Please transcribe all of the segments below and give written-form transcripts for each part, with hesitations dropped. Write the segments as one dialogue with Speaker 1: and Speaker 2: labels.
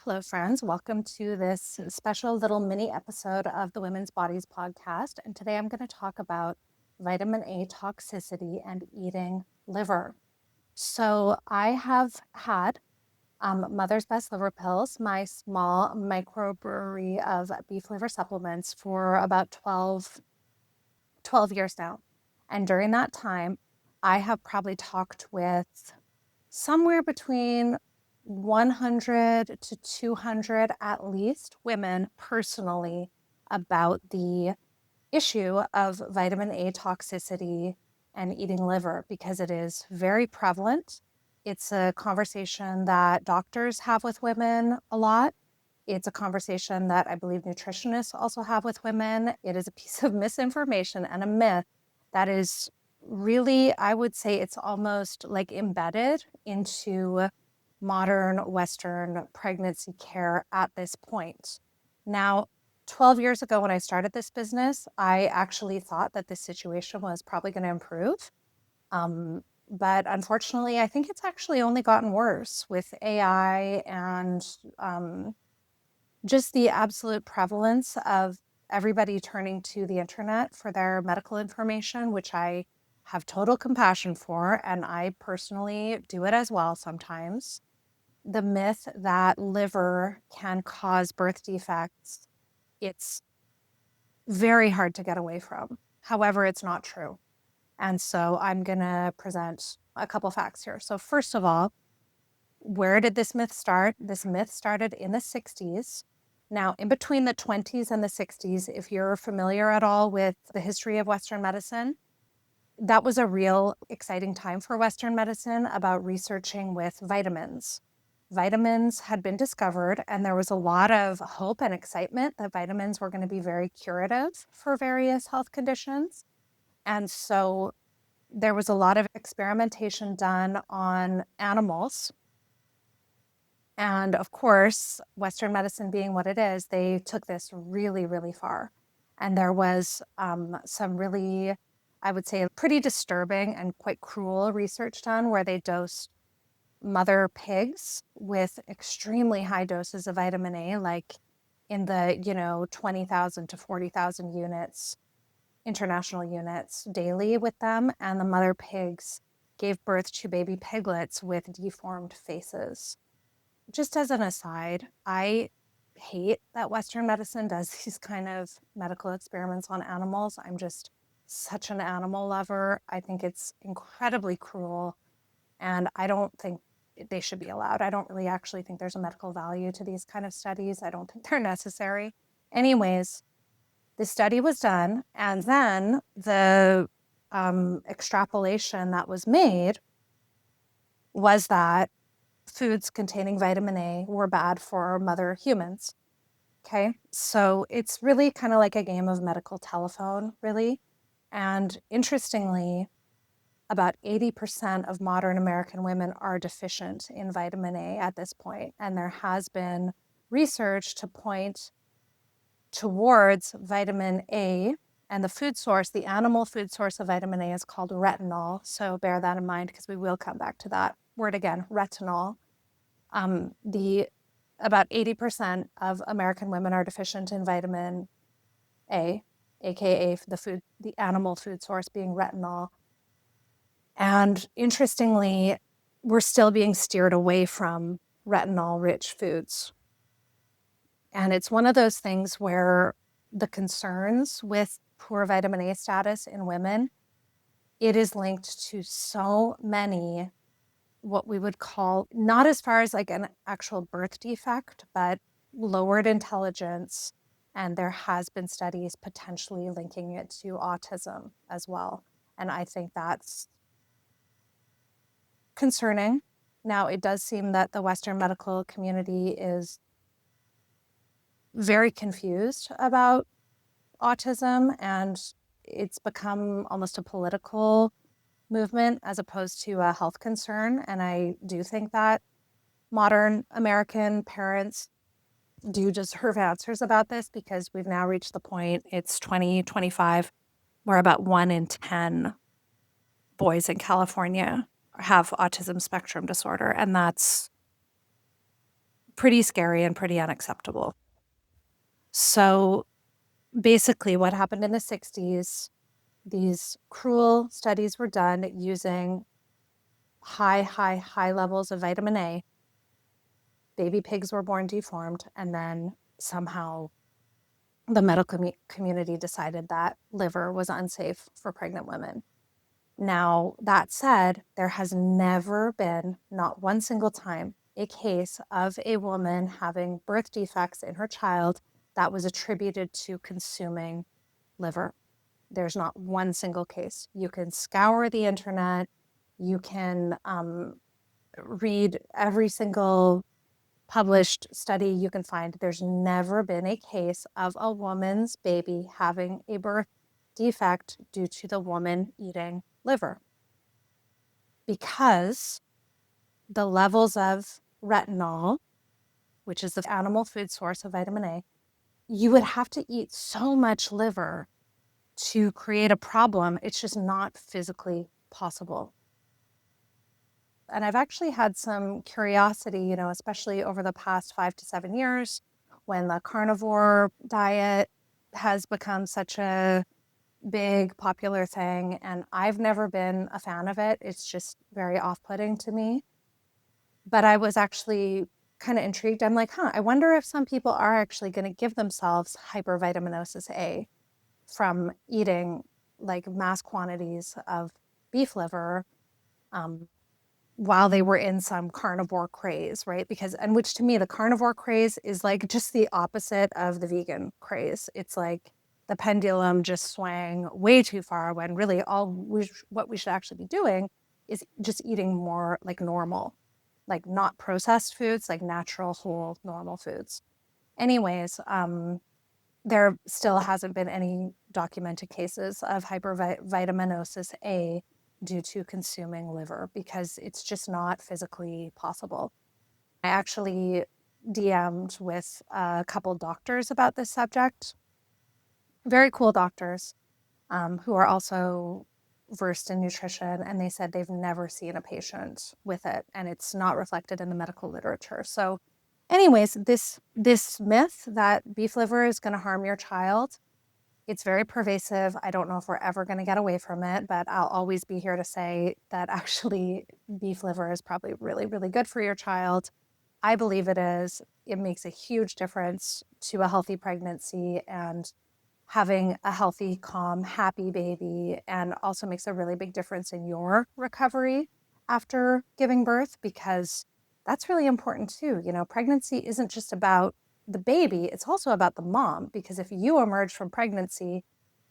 Speaker 1: Hello, friends. Welcome to this special little mini episode of the Women's Bodies podcast. And today I'm going to talk about vitamin A toxicity and eating liver. So, I have had Mother's Best Liver Pills, my small microbrewery of beef liver supplements, for about 12 years now. And during that time, I have probably talked with somewhere between 100 to 200 at least women personally about the issue of vitamin A toxicity and eating liver because it is very prevalent. It's a conversation that doctors have with women a lot. It's a conversation that I believe nutritionists also have with women. It is a piece of misinformation and a myth that is really, I would say it's almost like embedded into modern Western pregnancy care at this point. Now, 12 years ago when I started this business, I actually thought that this situation was probably going to improve. But unfortunately, I think it's actually only gotten worse with AI and just the absolute prevalence of everybody turning to the internet for their medical information, which I have total compassion for, and I personally do it as well sometimes. The myth that liver can cause birth defects, it's very hard to get away from. However, it's not true. And so I'm going to present a couple facts here. So, first of all, where did this myth start? This myth started in the 60s. Now, in between the 20s and the 60s, if you're familiar at all with the history of Western medicine, that was a real exciting time for Western medicine about researching with vitamins. Vitamins had been discovered, and there was a lot of hope and excitement that vitamins were going to be very curative for various health conditions. And so there was a lot of experimentation done on animals. And of course, Western medicine being what it is, they took this really, really far. And there was some really, I would say, pretty disturbing and quite cruel research done where they dosed mother pigs with extremely high doses of vitamin A, like in the, 20,000 to 40,000 units, international units daily with them. And the mother pigs gave birth to baby piglets with deformed faces. Just as an aside, I hate that Western medicine does these kind of medical experiments on animals. I'm just such an animal lover. I think it's incredibly cruel, and I don't think they should be allowed. I don't really actually think there's a medical value to these kind of studies. I don't think they're necessary. Anyways, the study was done, and then the extrapolation that was made was that foods containing vitamin A were bad for mother humans. Okay. So it's really kind of like a game of medical telephone, really. And interestingly, about 80% of modern American women are deficient in vitamin A at this point. And there has been research to point towards vitamin A and the food source, the animal food source of vitamin A is called retinol. So bear that in mind because we will come back to that word again, retinol. The about 80% of American women are deficient in vitamin A, aka the animal food source being retinol. And interestingly, we're still being steered away from retinol rich foods. And it's one of those things where the concerns with poor vitamin A status in women, it is linked to so many what we would call, not as far as like an actual birth defect, but lowered intelligence. And there has been studies potentially linking it to autism as well. And I think that's concerning. Now, it does seem that the Western medical community is very confused about autism, and it's become almost a political movement as opposed to a health concern. And I do think that modern American parents do deserve answers about this because we've now reached the point, it's 2025, where about 1 in 10 boys in California have autism spectrum disorder. And that's pretty scary and pretty unacceptable. So basically, what happened in the 60s, these cruel studies were done using high levels of vitamin A. Baby pigs were born deformed, and then somehow the medical community decided that liver was unsafe for pregnant women. Now, that said, there has never been, not one single time, a case of a woman having birth defects in her child that was attributed to consuming liver. There's not one single case. You can scour the internet, you can read every single published study you can find. There's never been a case of a woman's baby having a birth defect due to the woman eating liver, because the levels of retinol, which is the animal food source of vitamin A, you would have to eat so much liver to create a problem. It's just not physically possible. And I've actually had some curiosity, especially over the past 5 to 7 years when the carnivore diet has become such a big popular thing. And I've never been a fan of it. It's just very off-putting to me. But I was actually kind of intrigued. I'm like, I wonder if some people are actually going to give themselves hypervitaminosis A from eating like mass quantities of beef liver while they were in some carnivore craze, right? And which to me, the carnivore craze is like just the opposite of the vegan craze. It's like the pendulum just swang way too far when really what we should actually be doing is just eating more like normal, like not processed foods, like natural, whole, normal foods. Anyways, there still hasn't been any documented cases of hypervitaminosis A due to consuming liver because it's just not physically possible. I actually DM'd with a couple doctors about this subject, very cool doctors who are also versed in nutrition, and they said they've never seen a patient with it, and it's not reflected in the medical literature. So anyways, this myth that beef liver is going to harm your child, it's very pervasive. I don't know if we're ever going to get away from it, but I'll always be here to say that actually beef liver is probably really, really good for your child. I believe it is. It makes a huge difference to a healthy pregnancy and having a healthy, calm, happy baby, and also makes a really big difference in your recovery after giving birth, because that's really important too. Pregnancy isn't just about the baby, it's also about the mom, because if you emerge from pregnancy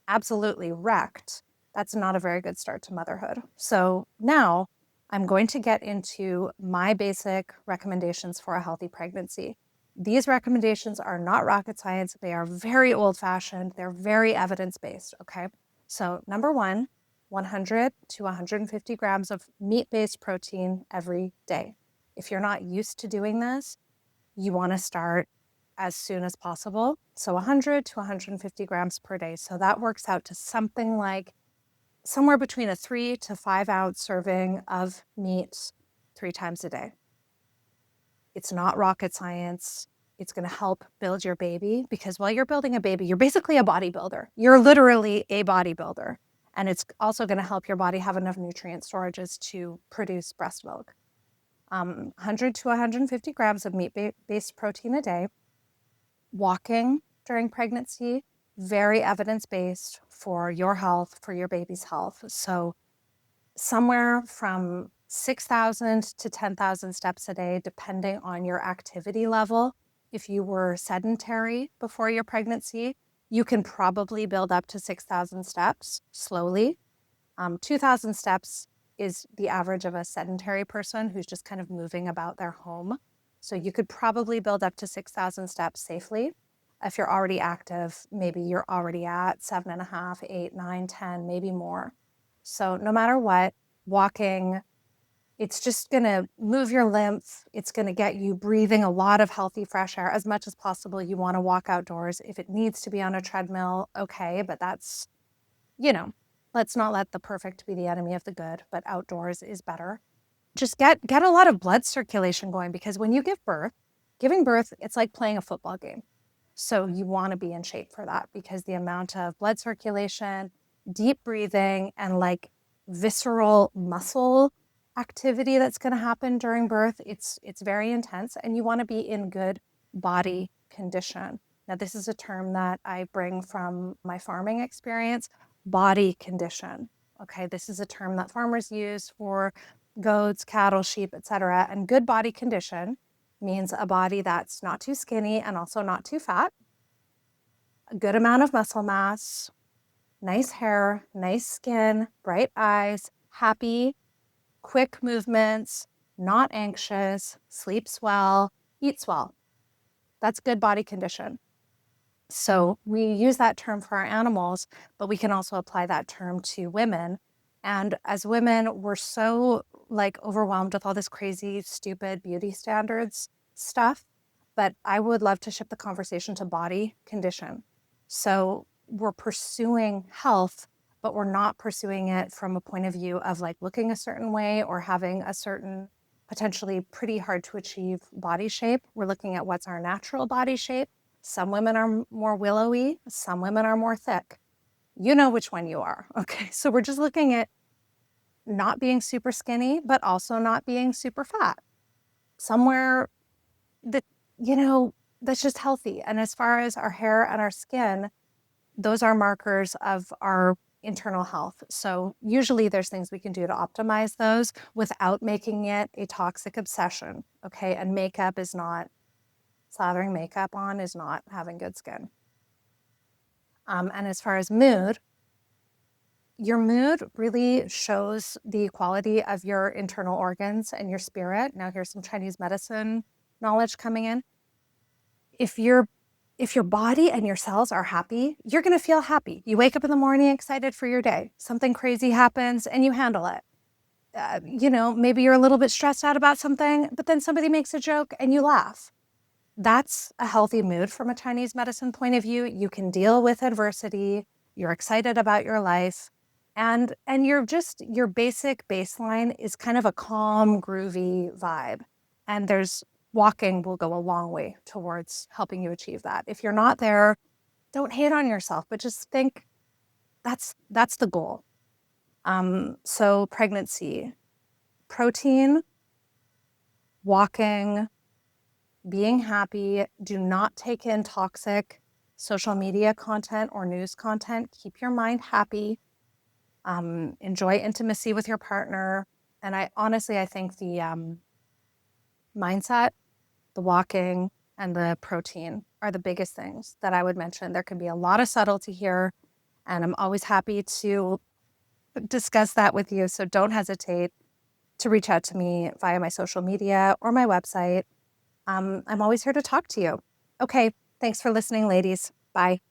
Speaker 1: absolutely wrecked, that's not a very good start to motherhood. So now I'm going to get into my basic recommendations for a healthy pregnancy. These recommendations are not rocket science. They are very old fashioned. They're very evidence based. Okay. So, number one, 100 to 150 grams of meat based protein every day. If you're not used to doing this, you want to start as soon as possible. So 100 to 150 grams per day. So that works out to something like somewhere between a 3 to 5 ounce serving of meat 3 times a day. It's not rocket science. It's going to help build your baby, because while you're building a baby, you're basically a bodybuilder. You're literally a bodybuilder. And it's also going to help your body have enough nutrient storages to produce breast milk. 100 to 150 grams of meat-based protein a day. Walking during pregnancy, very evidence-based for your health, for your baby's health. So somewhere from 6,000 to 10,000 steps a day, depending on your activity level. If you were sedentary before your pregnancy, you can probably build up to 6,000 steps slowly. 2,000 steps is the average of a sedentary person who's just kind of moving about their home. So you could probably build up to 6,000 steps safely. If you're already active, maybe you're already at 7.5, 8, 9, 10, maybe more. So no matter what, walking, it's just going to move your lymph. It's going to get you breathing a lot of healthy, fresh air as much as possible. You want to walk outdoors. If it needs to be on a treadmill, okay, but that's, let's not let the perfect be the enemy of the good, but outdoors is better. Just get a lot of blood circulation going, because when you give birth, giving birth, it's like playing a football game. So you want to be in shape for that because the amount of blood circulation, deep breathing, and like visceral muscle activity that's going to happen during birth, it's very intense, and you want to be in good body condition. Now, this is a term that I bring from my farming experience, body condition. Okay, this is a term that farmers use for goats, cattle, sheep, etc. And good body condition means a body that's not too skinny and also not too fat, a good amount of muscle mass, nice hair, nice skin, bright eyes, happy, quick movements, not anxious, sleeps well, eats well. That's good body condition. So we use that term for our animals, but we can also apply that term to women. And as women, we're so like overwhelmed with all this crazy, stupid beauty standards stuff. But I would love to shift the conversation to body condition. So we're pursuing health, but we're not pursuing it from a point of view of like looking a certain way or having a certain potentially pretty hard to achieve body shape. We're looking at what's our natural body shape. Some women are more willowy, some women are more thick. You know which one you are. Okay. So we're just looking at not being super skinny, but also not being super fat. Somewhere that, that's just healthy. And as far as our hair and our skin, those are markers of our internal health. So usually there's things we can do to optimize those without making it a toxic obsession. Okay. And slathering makeup on is not having good skin. And as far as mood, your mood really shows the quality of your internal organs and your spirit. Now here's some Chinese medicine knowledge coming in. If your body and your cells are happy, you're going to feel happy. You wake up in the morning excited for your day. Something crazy happens and you handle it. Maybe you're a little bit stressed out about something, but then somebody makes a joke and you laugh. That's a healthy mood from a Chinese medicine point of view. You can deal with adversity. You're excited about your life. And your basic baseline is kind of a calm, groovy vibe. And walking will go a long way towards helping you achieve that. If you're not there, don't hate on yourself, but just think that's the goal. So pregnancy, protein, walking, being happy, do not take in toxic social media content or news content. Keep your mind happy. Enjoy intimacy with your partner. And I think the mindset, the walking, and the protein are the biggest things that I would mention. There can be a lot of subtlety here, and I'm always happy to discuss that with you. So don't hesitate to reach out to me via my social media or my website. I'm always here to talk to you. Okay, thanks for listening, ladies. Bye.